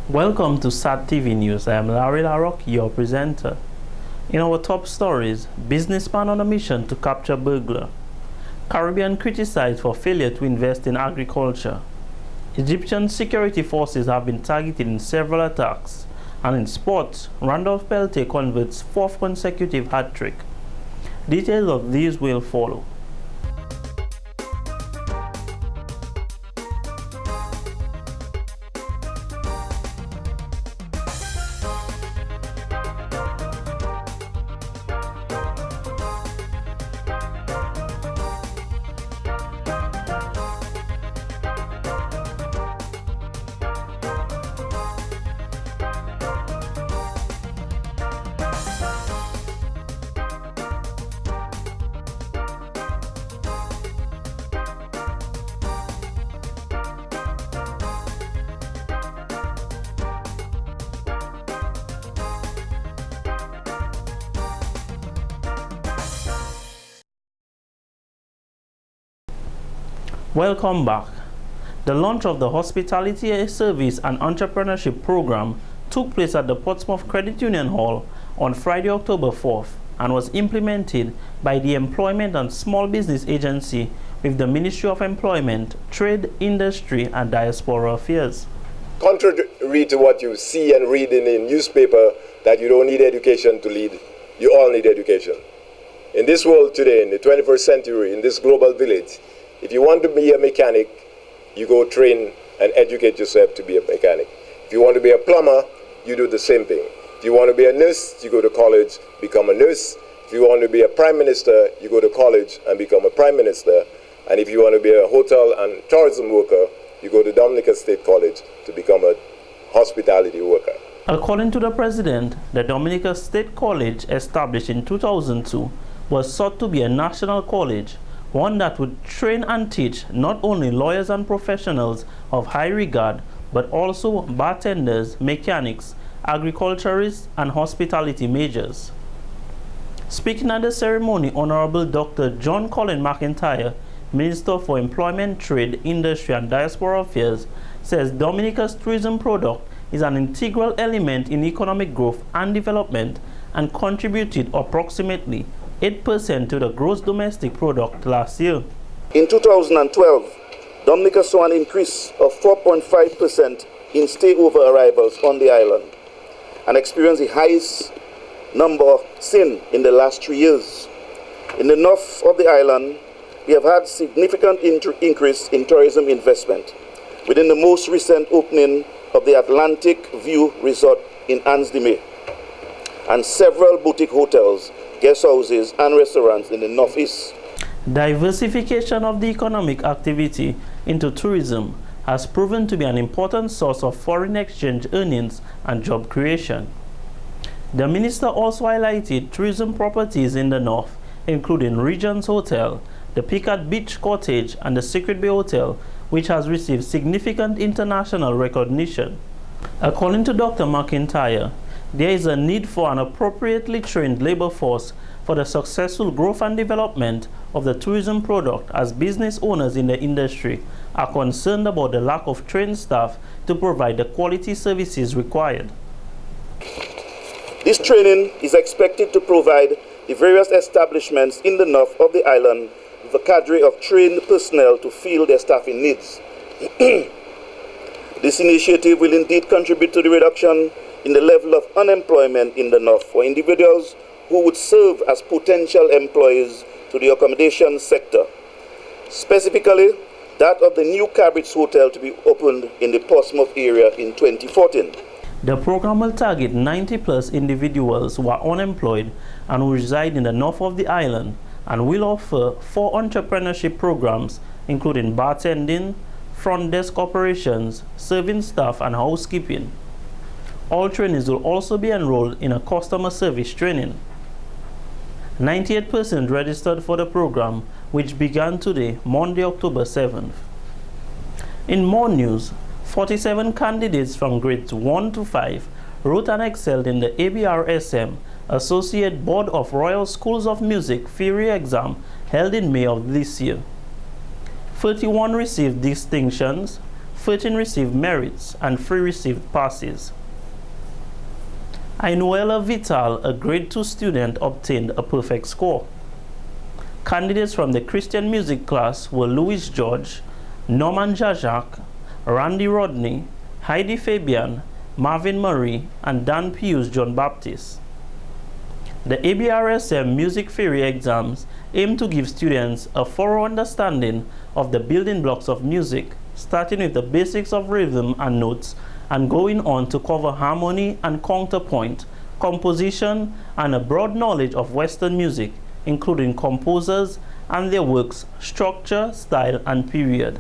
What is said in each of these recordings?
Welcome to SAT TV News. I am Larry Larrock, your presenter. In our top stories, businessman on a mission to capture burglar. Caribbean criticized for failure to invest in agriculture. Egyptian security forces have been targeted in several attacks. And in sports, Randolph Peltier converts fourth consecutive hat-trick. Details of these will follow. Welcome back. The launch of the Hospitality Service and Entrepreneurship Program took place at the Portsmouth Credit Union Hall on Friday, October 4th, and was implemented by the Employment and Small Business Agency with the Ministry of Employment, Trade, Industry and Diaspora Affairs. Contrary to what you see and read in the newspaper that you don't need education to lead, you all need education. In this world today, in the 21st century, in this global village, if you want to be a mechanic, you go train and educate yourself to be a mechanic. If you want to be a plumber, you do the same thing. If you want to be a nurse, you go to college, become a nurse. If you want to be a prime minister, you go to college and become a prime minister. And if you want to be a hotel and tourism worker, you go to Dominic State College to become a hospitality worker. According to the president, the Dominic State College, established in 2002, was sought to be a national college, one that would train and teach not only lawyers and professionals of high regard, but also bartenders, mechanics, agriculturists, and hospitality majors. Speaking at the ceremony, Honorable Dr. John Colin McIntyre, Minister for Employment, Trade, Industry, and Diaspora Affairs, says Dominica's tourism product is an integral element in economic growth and development and contributed approximately 8% to the gross domestic product last year. In 2012, Dominica saw an increase of 4.5% in stayover arrivals on the island and experienced the highest number seen in the last 3 years. In the north of the island, we have had significant increase in tourism investment within the most recent opening of the Atlantic View Resort in Anse-de-Mai and several boutique hotels, guest houses and restaurants in the northeast. Diversification of the economic activity into tourism has proven to be an important source of foreign exchange earnings and job creation. The minister also highlighted tourism properties in the north, including Regent's Hotel, the Picard Beach Cottage and the Secret Bay Hotel, which has received significant international recognition. According to Dr. McIntyre, there is a need for an appropriately trained labor force for the successful growth and development of the tourism product, as business owners in the industry are concerned about the lack of trained staff to provide the quality services required. This training is expected to provide the various establishments in the north of the island with a cadre of trained personnel to fill their staffing needs. This initiative will indeed contribute to the reduction in the level of unemployment in the north for individuals who would serve as potential employees to the accommodation sector, specifically that of the new Cabrit's Hotel to be opened in the Portsmouth area in 2014. The program will target 90+ individuals who are unemployed and who reside in the north of the island and will offer 4 entrepreneurship programs, including bartending, front desk operations, serving staff, and housekeeping. All trainees will also be enrolled in a customer service training. 98% registered for the program, which began today, Monday, October 7th. In more news, 47 candidates from grades 1 to 5 wrote and excelled in the ABRSM Associate Board of Royal Schools of Music theory exam held in May of this year. 31 received distinctions, 13 received merits, and 3 received passes. Ainuela Vital, a grade 2 student, obtained a perfect score. Candidates from the Christian music class were Louis George, Norman Jajak, Randy Rodney, Heidi Fabian, Marvin Murray, and Dan Pius John Baptist. The ABRSM music theory exams aim to give students a thorough understanding of the building blocks of music, starting with the basics of rhythm and notes, and going on to cover harmony and counterpoint, composition, and a broad knowledge of Western music, including composers and their works, structure, style, and period.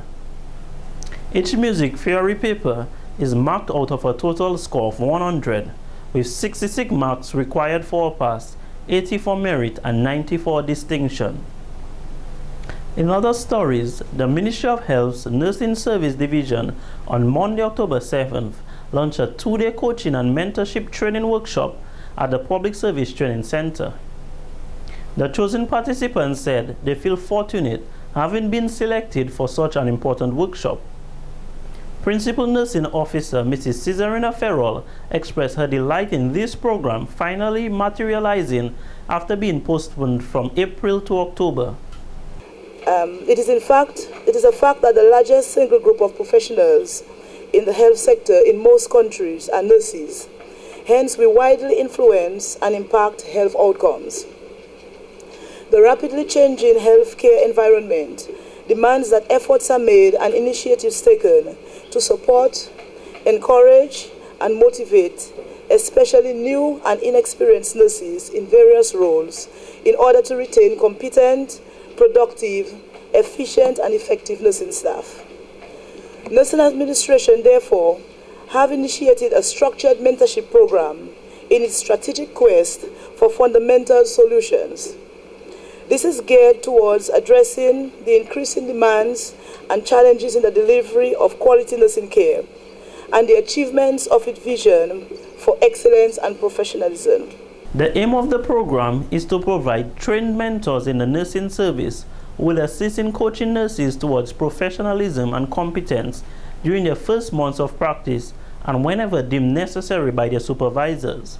Each music theory paper is marked out of a total score of 100, with 66 marks required for a pass, 80 for merit, and 90 for distinction. In other stories, the Ministry of Health's Nursing Service Division on Monday, October 7th, launched a 2-day coaching and mentorship training workshop at the Public Service Training Center. The chosen participants said they feel fortunate having been selected for such an important workshop. Principal Nursing Officer Mrs. Caesarina Ferrell expressed her delight in this program finally materializing after being postponed from April to October. It is a fact that the largest single group of professionals in the health sector in most countries are nurses. Hence, we widely influence and impact health outcomes. The rapidly changing healthcare environment demands that efforts are made and initiatives taken to support, encourage, and motivate, especially new and inexperienced nurses in various roles, in order to retain competent, productive, efficient, and effective nursing staff. Nursing administration, therefore, have initiated a structured mentorship program in its strategic quest for fundamental solutions. This is geared towards addressing the increasing demands and challenges in the delivery of quality nursing care and the achievements of its vision for excellence and professionalism. The aim of the program is to provide trained mentors in the nursing service who will assist in coaching nurses towards professionalism and competence during their first months of practice and whenever deemed necessary by their supervisors.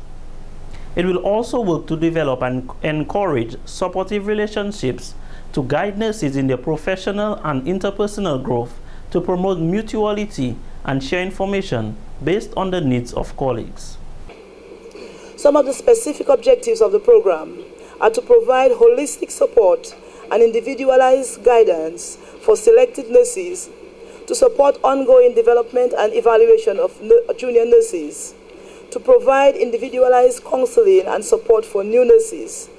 It will also work to develop and encourage supportive relationships to guide nurses in their professional and interpersonal growth, to promote mutuality and share information based on the needs of colleagues. Some of the specific objectives of the program are to provide holistic support and individualized guidance for selected nurses, to support ongoing development and evaluation of junior nurses, to provide individualized counseling and support for new nurses,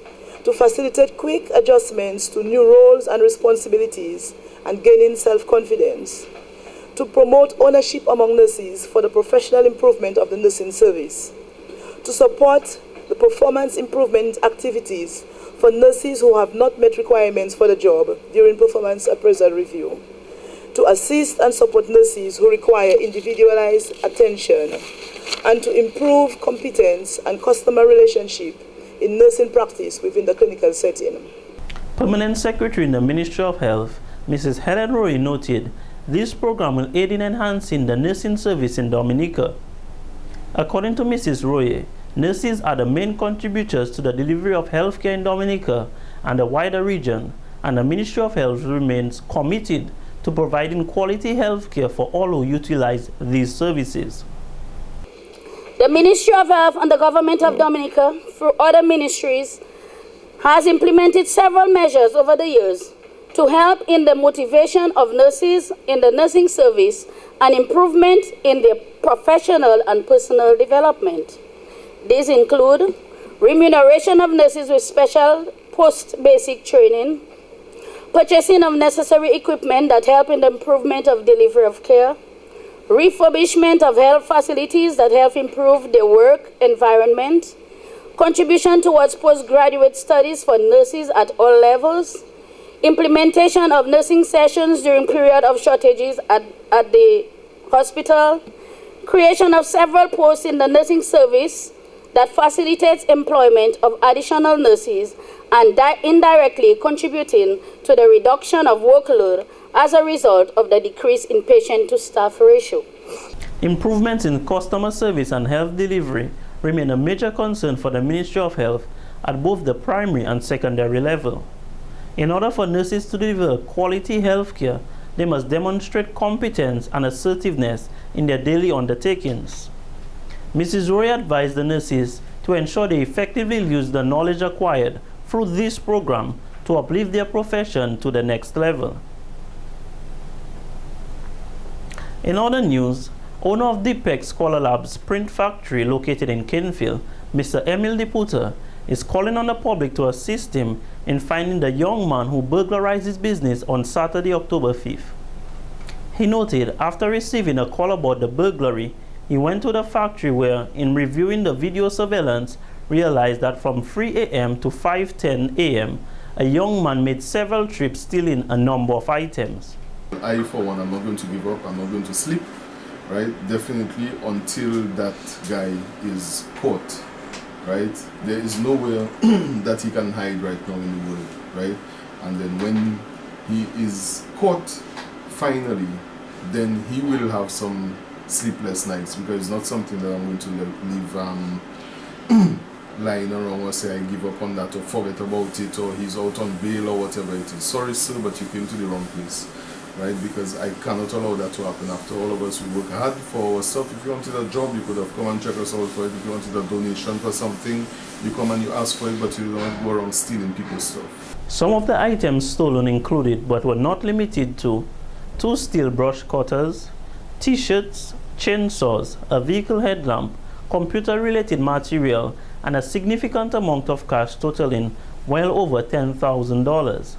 to facilitate quick adjustments to new roles and responsibilities and gaining self-confidence, to promote ownership among nurses for the professional improvement of the nursing service, to support the performance improvement activities for nurses who have not met requirements for the job during performance appraisal review, to assist and support nurses who require individualized attention, and to improve competence and customer relationship in nursing practice within the clinical setting. Permanent Secretary in the Ministry of Health, Mrs. Helen Roy, noted this program will aid in enhancing the nursing service in Dominica. According to Mrs. Roy, nurses are the main contributors to the delivery of healthcare in Dominica and the wider region, and the Ministry of Health remains committed to providing quality healthcare for all who utilize these services. The Ministry of Health and the Government of Dominica, through other ministries, has implemented several measures over the years to help in the motivation of nurses in the nursing service and improvement in their professional and personal development. These include remuneration of nurses with special post-basic training, purchasing of necessary equipment that help in the improvement of delivery of care, refurbishment of health facilities that help improve the work environment, contribution towards postgraduate studies for nurses at all levels, implementation of nursing sessions during period of shortages at the hospital, creation of several posts in the nursing service that facilitates employment of additional nurses and indirectly contributing to the reduction of workload as a result of the decrease in patient-to-staff ratio. Improvements in customer service and health delivery remain a major concern for the Ministry of Health at both the primary and secondary level. In order for nurses to deliver quality health care, they must demonstrate competence and assertiveness in their daily undertakings. Mrs. Roy advised the nurses to ensure they effectively use the knowledge acquired through this program to uplift their profession to the next level. In other news, owner of Deepak Scholar Labs print factory located in Kenfield, Mr. Emil Deputa, is calling on the public to assist him in finding the young man who burglarized his business on Saturday, October 5th. He noted after receiving a call about the burglary, he went to the factory where, in reviewing the video surveillance, realized that from 3 a.m. to 5:10 a.m., a young man made several trips stealing a number of items. I, for one, I'm not going to give up. I'm not going to sleep, right? Definitely until that guy is caught, right? There is nowhere that he can hide right now in the world, right? And then when he is caught, finally, then he will have some sleepless nights, because it's not something that I'm going to leave lying around or say I give up on that or forget about it or he's out on bail or whatever it is. Sorry sir, but you came to the wrong place, right? Because I cannot allow that to happen. After all of us, we work hard for our stuff. If you wanted a job, you could have come and check us out for it. If you wanted a donation for something, you come and you ask for it, but you don't go around stealing people's stuff. Some of the items stolen included, but were not limited to, 2 steel brush cutters, t-shirts, chainsaws, a vehicle headlamp, computer-related material, and a significant amount of cash totaling well over $10,000.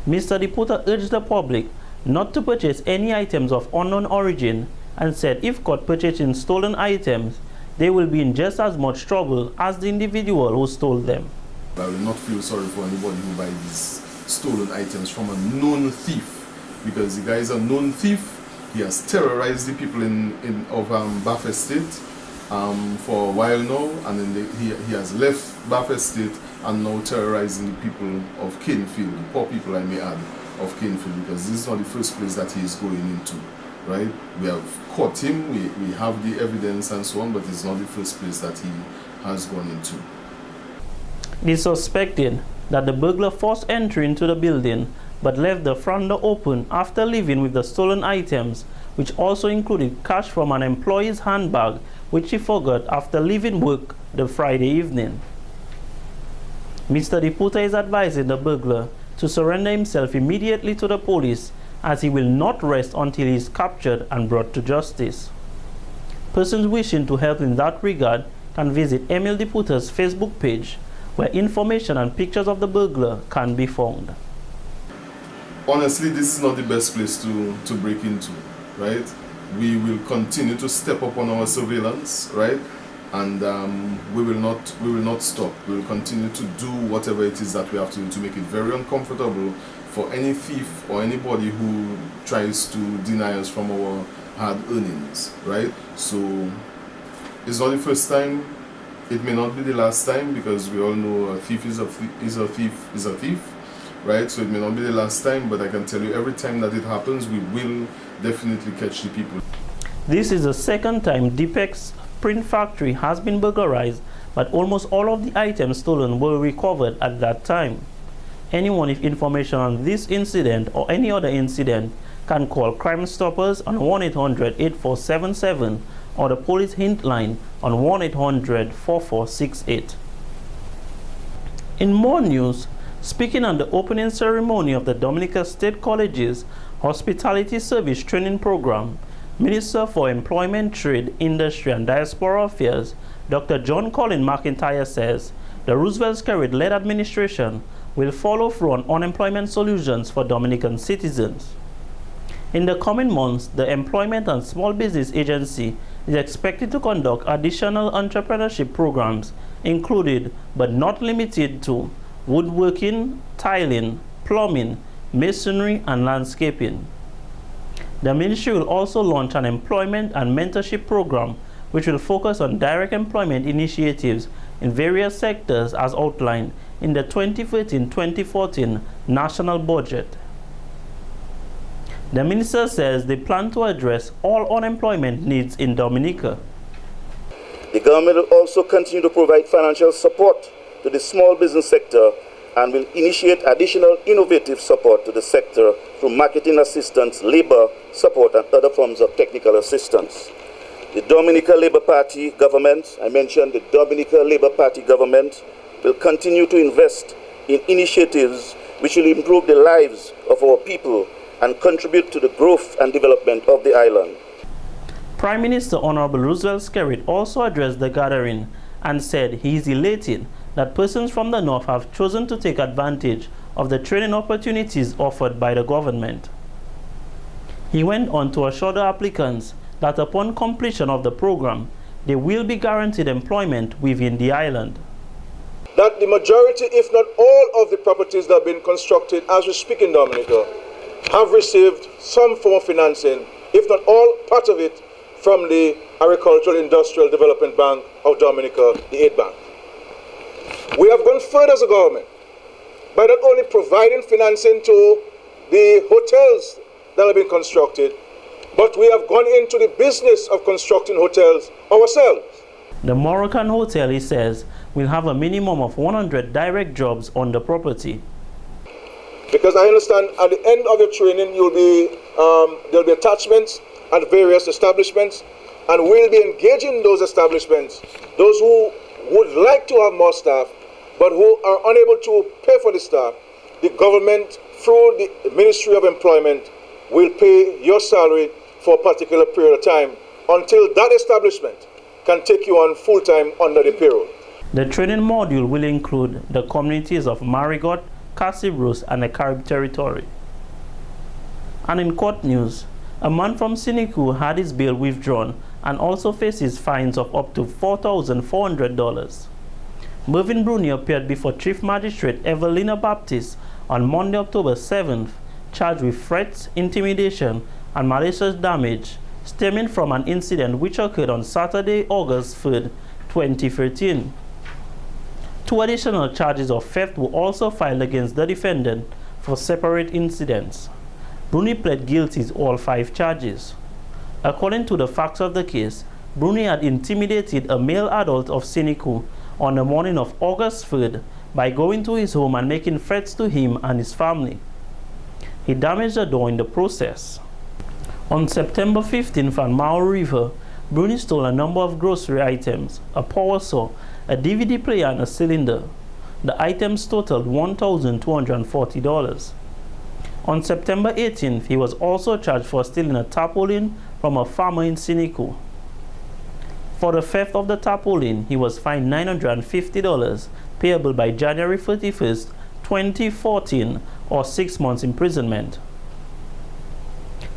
Mr. Deputa urged the public not to purchase any items of unknown origin and said if caught purchasing stolen items, they will be in just as much trouble as the individual who stole them. I will not feel sorry for anybody who buys these stolen items from a known thief, because the guy is a known thief. He has terrorized the people of Bath Estate for a while now, and then he has left Bath Estate and now terrorizing the people of Kenfield, the poor people I may add, of Kenfield, because this is not the first place that he is going into, right? We have caught him, we have the evidence and so on, but it's not the first place that he has gone into. It is suspected that the burglar forced entry into the building but left the front door open after leaving with the stolen items, which also included cash from an employee's handbag, which he forgot after leaving work the Friday evening. Mr. Deputa is advising the burglar to surrender himself immediately to the police, as he will not rest until he is captured and brought to justice. Persons wishing to help in that regard can visit Emil Deputa's Facebook page, where information and pictures of the burglar can be found. Honestly, this is not the best place to break into, right? We will continue to step up on our surveillance, right? And we will not stop. We will continue to do whatever it is that we have to do to make it very uncomfortable for any thief or anybody who tries to deny us from our hard earnings, right? So it's not the first time. It may not be the last time, because we all know a thief is a thief, right? So it may not be the last time, but I can tell you every time that it happens, we will definitely catch the people. This is the second time Deepak's print factory has been burglarized, but almost all of the items stolen were recovered at that time. Anyone with information on this incident or any other incident can call Crime Stoppers on 1-800-8477 or the police hint line on 1-800-4468. In more news, speaking on the opening ceremony of the Dominic State College's Hospitality Service Training Program, Minister for Employment, Trade, Industry and Diaspora Affairs, Dr. John Colin McIntyre says The Roosevelt-Skerrit-led administration will follow through on unemployment solutions for Dominican citizens. In the coming months, the Employment and Small Business Agency is expected to conduct additional entrepreneurship programs, included but not limited to woodworking, tiling, plumbing, masonry, and landscaping. The ministry will also launch an employment and mentorship program which will focus on direct employment initiatives in various sectors as outlined in the 2013-2014 national budget. The minister says they plan to address all unemployment needs in Dominica. The government will also continue to provide financial support to the small business sector and will initiate additional innovative support to the sector through marketing assistance, labor support, and other forms of technical assistance. The Dominica Labour Party government, I mentioned the Dominica Labour Party government, will continue to invest in initiatives which will improve the lives of our people and contribute to the growth and development of the island. Prime Minister Honorable Roosevelt-Skerrit also addressed the gathering and said he is elated that persons from the North have chosen to take advantage of the training opportunities offered by the government. He went on to assure the applicants that upon completion of the program, they will be guaranteed employment within the island. That the majority, if not all, of the properties that have been constructed as we speak in Dominica have received some form of financing, if not all, part of it, from the Agricultural Industrial Development Bank of Dominica, the Aid Bank. We have gone further as a government by not only providing financing to the hotels that have been constructed, but we have gone into the business of constructing hotels ourselves. The Moroccan hotel, he says, will have a minimum of 100 direct jobs on the property. Because I understand at the end of your training, there'll be attachments at various establishments, and we'll be engaging those establishments, those who would like to have more staff, but who are unable to pay for the staff. The government, through the Ministry of Employment, will pay your salary for a particular period of time until that establishment can take you on full-time under the payroll. The training module will include the communities of Marigot, Casibros, and the Carib Territory. And in court news, a man from Siniku had his bail withdrawn and also faces fines of up to $4,400. Mervyn Bruni appeared before Chief Magistrate Evelina Baptiste on Monday, October 7th, charged with threats, intimidation, and malicious damage stemming from an incident which occurred on Saturday, August 3rd, 2013. 2 additional charges of theft were also filed against the defendant for separate incidents. Bruni pled guilty to all 5 charges. According to the facts of the case, Bruni had intimidated a male adult of Siniku on the morning of August 3rd by going to his home and making threats to him and his family. He damaged the door in the process. On September 15th on Mao River, Bruni stole a number of grocery items, a power saw, a DVD player, and a cylinder. The items totaled $1,240. On September 18th, he was also charged for stealing a tarpaulin from a farmer in Siniku. For the theft of the tarpaulin, he was fined $950, payable by January 31st, 2014, or 6 months imprisonment.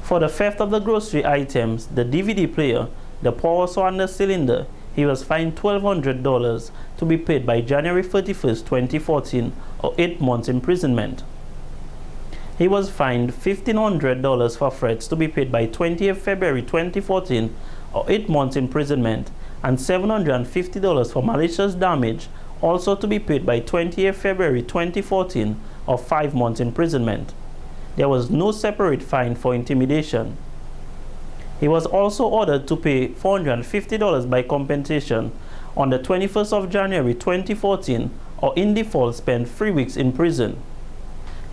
For the theft of the grocery items, the DVD player, the power saw, and the cylinder, he was fined $1,200 to be paid by January 31st, 2014, or 8 months imprisonment. He was fined $1,500 for threats to be paid by 20th February 2014, or 8 months imprisonment, and $750 for malicious damage, also to be paid by 20th February 2014, or 5 months imprisonment. There was no separate fine for intimidation. He was also ordered to pay $450 by compensation on the 21st of January 2014, or in default spend 3 weeks in prison.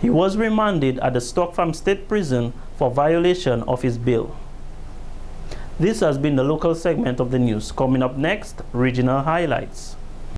He was remanded at the Stock Farm State Prison for violation of his bail. This has been the local segment of the news. Coming up next, regional highlights.